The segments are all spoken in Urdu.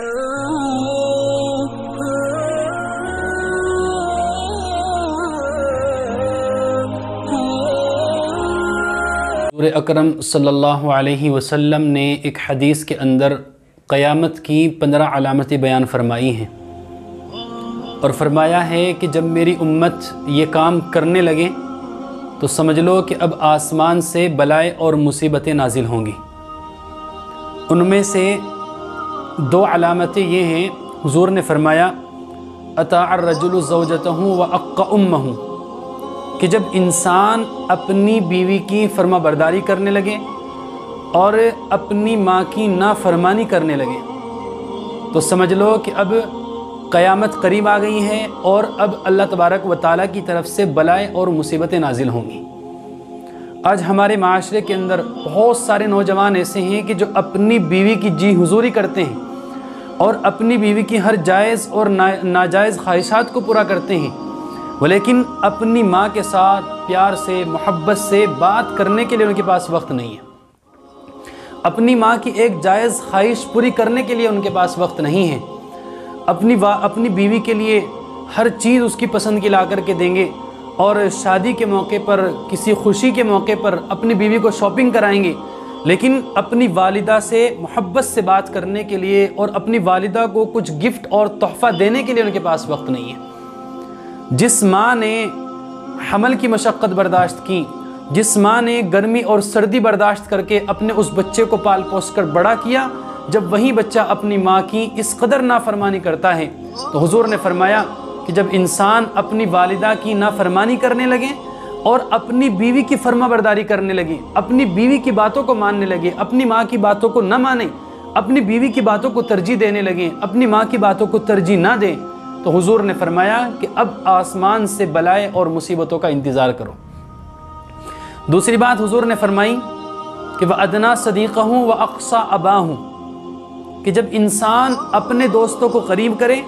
حضور اکرم صلی اللہ علیہ وسلم نے ایک حدیث کے اندر قیامت کی 15 علامتیں بیان فرمائی ہیں اور فرمایا ہے کہ جب میری امت یہ کام کرنے لگے تو سمجھ لو کہ اب آسمان سے بلائیں اور مصیبتیں نازل ہوں گی۔ ان میں سے 2 علامتیں یہ ہیں، حضور نے فرمایا اطاع الرجل زوجتہ وعق امہ، کہ جب انسان اپنی بیوی کی فرما برداری کرنے لگے اور اپنی ماں کی نافرمانی کرنے لگے تو سمجھ لو کہ اب قیامت قریب آ گئی ہے اور اب اللہ تبارک و تعالیٰ کی طرف سے بلائیں اور مصیبتیں نازل ہوں گی۔ آج ہمارے معاشرے کے اندر بہت سارے نوجوان ایسے ہیں کہ جو اپنی بیوی کی جی حضوری کرتے ہیں اور اپنی بیوی کی ہر جائز اور ناجائز خواہشات کو پورا کرتے ہیں، لیکن اپنی ماں کے ساتھ پیار سے محبت سے بات کرنے کے لیے ان کے پاس وقت نہیں ہے، اپنی ماں کی ایک جائز خواہش پوری کرنے کے لیے ان کے پاس وقت نہیں ہے، اپنی بیوی کے لیے ہر چیز اس کی پسند کی لا کر کے دیں گے اور شادی کے موقع پر کسی خوشی کے موقع پر اپنی بیوی کو شاپنگ کرائیں گے، لیکن اپنی والدہ سے محبت سے بات کرنے کے لیے اور اپنی والدہ کو کچھ گفٹ اور تحفہ دینے کے لیے ان کے پاس وقت نہیں ہے۔ جس ماں نے حمل کی مشقت برداشت کی، جس ماں نے گرمی اور سردی برداشت کر کے اپنے اس بچے کو پال پوس کر بڑا کیا، جب وہی بچہ اپنی ماں کی اس قدر نافرمانی کرتا ہے تو حضور نے فرمایا کہ جب انسان اپنی والدہ کی نافرمانی کرنے لگے اور اپنی بیوی کی فرما برداری کرنے لگے، اپنی بیوی کی باتوں کو ماننے لگے، اپنی ماں کی باتوں کو نہ مانیں، اپنی بیوی کی باتوں کو ترجیح دینے لگیں، اپنی ماں کی باتوں کو ترجیح نہ دیں، تو حضور نے فرمایا کہ اب آسمان سے بلائیں اور مصیبتوں کا انتظار کرو۔ دوسری بات حضور نے فرمائی کہ وَأَدْنَا صَدِيقَهُ وَأَقْصَى أَبَاهُ، کہ جب انسان اپنے دوستوں کو قریب کرے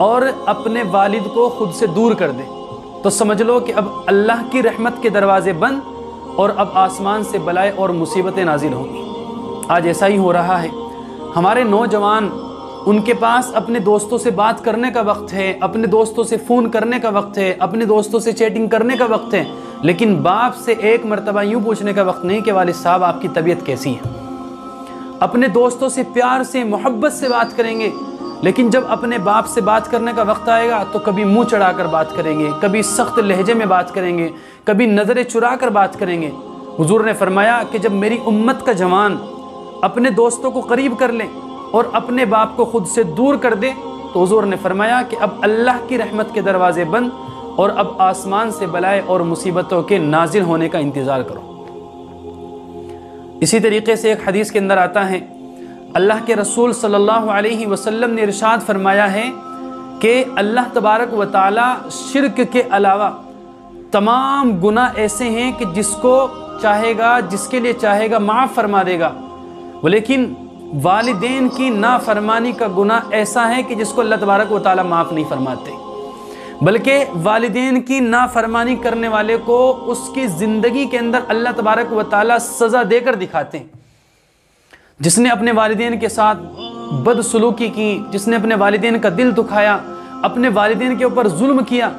اور اپنے والد کو خود سے دور کر دے تو سمجھ لو کہ اب اللہ کی رحمت کے دروازے بند اور اب آسمان سے بلائیں اور مصیبتیں نازل ہوں گی۔ آج ایسا ہی ہو رہا ہے، ہمارے نوجوان ان کے پاس اپنے دوستوں سے بات کرنے کا وقت ہے، اپنے دوستوں سے فون کرنے کا وقت ہے، اپنے دوستوں سے چیٹنگ کرنے کا وقت ہے، لیکن باپ سے ایک مرتبہ یوں پوچھنے کا وقت نہیں کہ والد صاحب آپ کی طبیعت کیسی ہے۔ اپنے دوستوں سے پیار سے محبت سے بات کریں گے، لیکن جب اپنے باپ سے بات کرنے کا وقت آئے گا تو کبھی منہ چڑھا کر بات کریں گے، کبھی سخت لہجے میں بات کریں گے، کبھی نظریں چرا کر بات کریں گے۔ حضور نے فرمایا کہ جب میری امت کا جوان اپنے دوستوں کو قریب کر لیں اور اپنے باپ کو خود سے دور کر دے تو حضور نے فرمایا کہ اب اللہ کی رحمت کے دروازے بند اور اب آسمان سے بلائیں اور مصیبتوں کے نازل ہونے کا انتظار کرو۔ اسی طریقے سے ایک حدیث کے اندر آتا ہے، اللہ کے رسول صلی اللہ علیہ وسلم نے ارشاد فرمایا ہے کہ اللہ تبارک و تعالی شرک کے علاوہ تمام گناہ ایسے ہیں کہ جس کو چاہے گا، جس کے لیے چاہے گا معاف فرما دے گا، لیکن والدین کی نافرمانی کا گناہ ایسا ہے کہ جس کو اللہ تبارک و تعالی معاف نہیں فرماتے، بلکہ والدین کی نافرمانی کرنے والے کو اس کی زندگی کے اندر اللہ تبارک و تعالی سزا دے کر دکھاتے ہیں۔ جس نے اپنے والدین کے ساتھ بدسلوکی کی، جس نے اپنے والدین کا دل دکھایا، اپنے والدین کے اوپر ظلم کیا،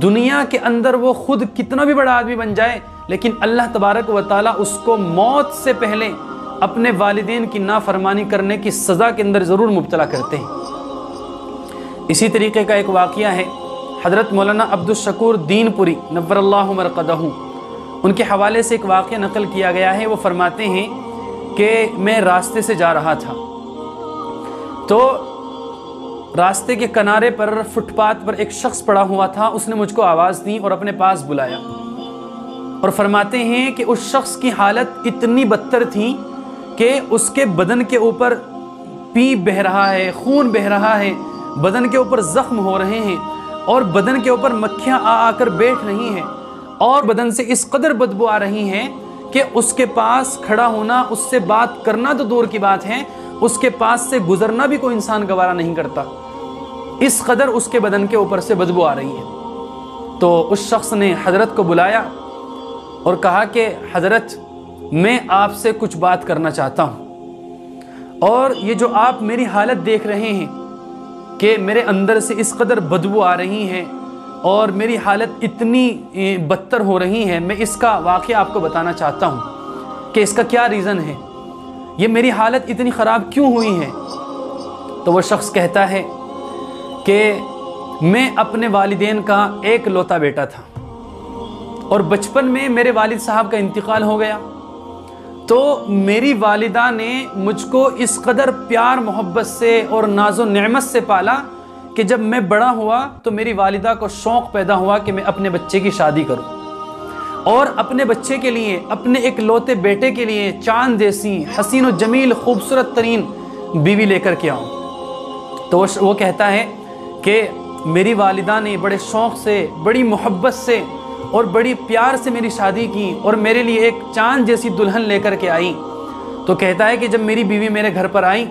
دنیا کے اندر وہ خود کتنا بھی بڑا آدمی بن جائے لیکن اللہ تبارک و تعالی اس کو موت سے پہلے اپنے والدین کی نافرمانی کرنے کی سزا کے اندر ضرور مبتلا کرتے ہیں۔ اسی طریقے کا ایک واقعہ ہے، حضرت مولانا عبدالشکور دین پوری نور اللہ مرقدہ، ان کے حوالے سے ایک واقعہ نقل کیا گیا ہے۔ وہ فرماتے ہیں کہ میں راستے سے جا رہا تھا تو راستے کے کنارے پر فٹ پاتھ پر ایک شخص پڑا ہوا تھا، اس نے مجھ کو آواز دی اور اپنے پاس بلایا اور فرماتے ہیں کہ اس شخص کی حالت اتنی بدتر تھی کہ اس کے بدن کے اوپر پیپ بہہ رہا ہے، خون بہہ رہا ہے، بدن کے اوپر زخم ہو رہے ہیں اور بدن کے اوپر مکھیاں آ کر بیٹھ رہی ہیں اور بدن سے اس قدر بدبو آ رہی ہیں کہ اس کے پاس کھڑا ہونا، اس سے بات کرنا تو دور کی بات ہے، اس کے پاس سے گزرنا بھی کوئی انسان گوارا نہیں کرتا، اس قدر اس کے بدن کے اوپر سے بدبو آ رہی ہے۔ تو اس شخص نے حضرت کو بلایا اور کہا کہ حضرت میں آپ سے کچھ بات کرنا چاہتا ہوں۔ اور یہ جو آپ میری حالت دیکھ رہے ہیں کہ میرے اندر سے اس قدر بدبو آ رہی ہے اور میری حالت اتنی بدتر ہو رہی ہے، میں اس کا واقعہ آپ کو بتانا چاہتا ہوں کہ اس کا کیا ریزن ہے، یہ میری حالت اتنی خراب کیوں ہوئی ہے۔ تو وہ شخص کہتا ہے کہ میں اپنے والدین کا ایک لوتا بیٹا تھا اور بچپن میں میرے والد صاحب کا انتقال ہو گیا، تو میری والدہ نے مجھ کو اس قدر پیار محبت سے اور ناز و نعمت سے پالا کہ جب میں بڑا ہوا تو میری والدہ کو شوق پیدا ہوا کہ میں اپنے بچے کی شادی کروں اور اپنے بچے کے لیے، اپنے ایک لوتے بیٹے کے لیے چاند جیسی حسین و جمیل خوبصورت ترین بیوی لے کر کے آؤں۔ تو وہ کہتا ہے کہ میری والدہ نے بڑے شوق سے، بڑی محبت سے اور بڑی پیار سے میری شادی کی اور میرے لیے ایک چاند جیسی دلہن لے کر کے آئی۔ تو کہتا ہے کہ جب میری بیوی میرے گھر پر آئی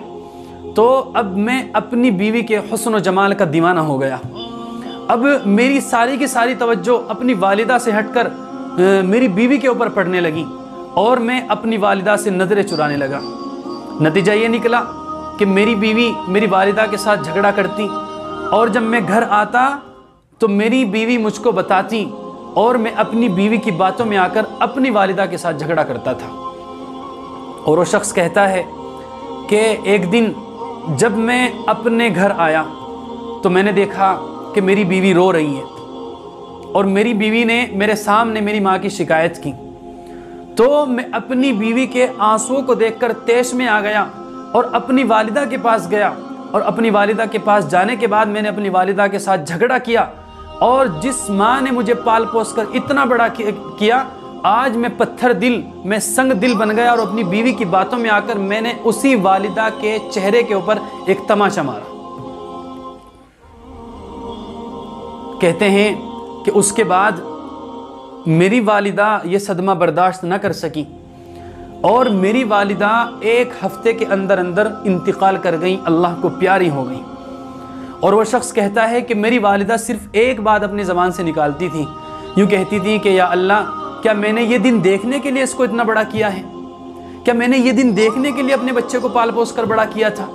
تو اب میں اپنی بیوی کے حسن و جمال کا دیوانہ ہو گیا۔ اب میری ساری کی ساری توجہ اپنی والدہ سے ہٹ کر میری بیوی کے اوپر پڑنے لگی اور میں اپنی والدہ سے نظریں چرانے لگا۔ نتیجہ یہ نکلا کہ میری بیوی میری والدہ کے ساتھ جھگڑا کرتی اور جب میں گھر آتا تو میری بیوی مجھ کو بتاتی اور میں اپنی بیوی کی باتوں میں آ کر اپنی والدہ کے ساتھ جھگڑا کرتا تھا۔ اور وہ شخص کہتا ہے کہ ایک دن جب میں اپنے گھر آیا تو میں نے دیکھا کہ میری بیوی رو رہی ہے اور میری بیوی نے میرے سامنے میری ماں کی شکایت کی، تو میں اپنی بیوی کے آنسوؤں کو دیکھ کر طیش میں آ گیا اور اپنی والدہ کے پاس گیا اور اپنی والدہ کے پاس جانے کے بعد میں نے اپنی والدہ کے ساتھ جھگڑا کیا، اور جس ماں نے مجھے پال پوس کر اتنا بڑا کیا، آج میں پتھر دل، میں سنگ دل بن گیا اور اپنی بیوی کی باتوں میں آ کر میں نے اسی والدہ کے چہرے کے اوپر ایک تماشا مارا۔ کہتے ہیں کہ اس کے بعد میری والدہ یہ صدمہ برداشت نہ کر سکی اور میری والدہ ایک ہفتے کے اندر اندر انتقال کر گئیں، اللہ کو پیاری ہو گئیں۔ اور وہ شخص کہتا ہے کہ میری والدہ صرف ایک بات اپنی زبان سے نکالتی تھی، یوں کہتی تھی کہ یا اللہ، کیا میں نے یہ دن دیکھنے کے لیے اس کو اتنا بڑا کیا ہے؟ کیا میں نے یہ دن دیکھنے کے لیے اپنے بچے کو پال پوس کر بڑا کیا تھا؟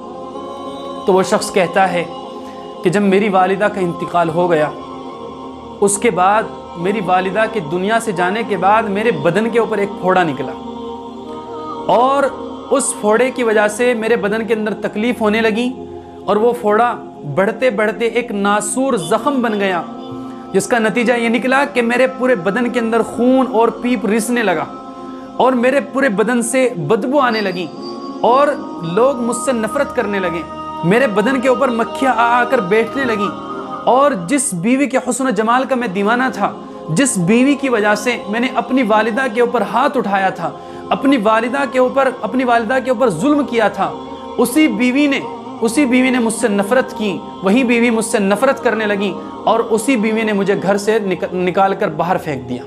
تو وہ شخص کہتا ہے کہ جب میری والدہ کا انتقال ہو گیا، اس کے بعد میری والدہ کے دنیا سے جانے کے بعد میرے بدن کے اوپر ایک پھوڑا نکلا اور اس پھوڑے کی وجہ سے میرے بدن کے اندر تکلیف ہونے لگی اور وہ پھوڑا بڑھتے بڑھتے ایک ناسور زخم بن گیا، جس کا نتیجہ یہ نکلا کہ میرے پورے بدن کے اندر خون اور پیپ رسنے لگا اور میرے پورے بدن سے بدبو آنے لگی اور لوگ مجھ سے نفرت کرنے لگے، میرے بدن کے اوپر مکھیاں آ کر بیٹھنے لگیں، اور جس بیوی کے حسن و جمال کا میں دیوانہ تھا، جس بیوی کی وجہ سے میں نے اپنی والدہ کے اوپر ہاتھ اٹھایا تھا، اپنی والدہ کے اوپر ظلم کیا تھا، اسی بیوی نے مجھ سے نفرت کی، وہی بیوی مجھ سے نفرت کرنے لگی اور اسی بیوی نے مجھے گھر سے نکال کر باہر پھینک دیا۔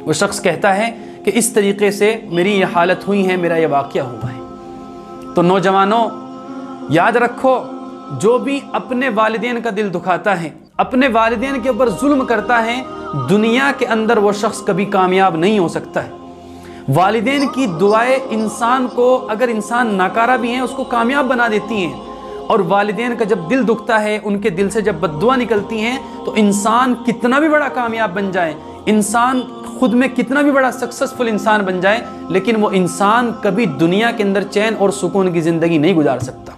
وہ شخص کہتا ہے کہ اس طریقے سے میری یہ حالت ہوئی ہے، میرا یہ واقعہ ہوا ہے۔ تو نوجوانوں، یاد رکھو، جو بھی اپنے والدین کا دل دکھاتا ہے، اپنے والدین کے اوپر ظلم کرتا ہے، دنیا کے اندر وہ شخص کبھی کامیاب نہیں ہو سکتا ہے۔ والدین کی دعائیں انسان کو، اگر انسان ناکارہ بھی ہیں، اس کو کامیاب بنا دیتی ہیں، اور والدین کا جب دل دکھتا ہے، ان کے دل سے جب بد دعا نکلتی ہیں، تو انسان کتنا بھی بڑا کامیاب بن جائے، انسان خود میں کتنا بھی بڑا سکسسفل انسان بن جائے، لیکن وہ انسان کبھی دنیا کے اندر چین اور سکون کی زندگی نہیں گزار سکتا۔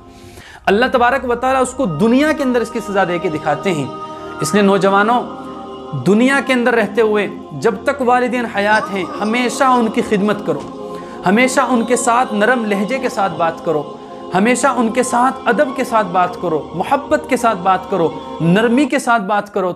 اللہ تبارک و تعالیٰ اس کو دنیا کے اندر اس کی سزا دے کے دکھاتے ہیں۔ اس لیے نوجوانوں، دنیا کے اندر رہتے ہوئے جب تک والدین حیات ہیں، ہمیشہ ان کی خدمت کرو، ہمیشہ ان کے ساتھ نرم لہجے کے ساتھ بات کرو، ہمیشہ ان کے ساتھ ادب کے ساتھ بات کرو، محبت کے ساتھ بات کرو، نرمی کے ساتھ بات کرو۔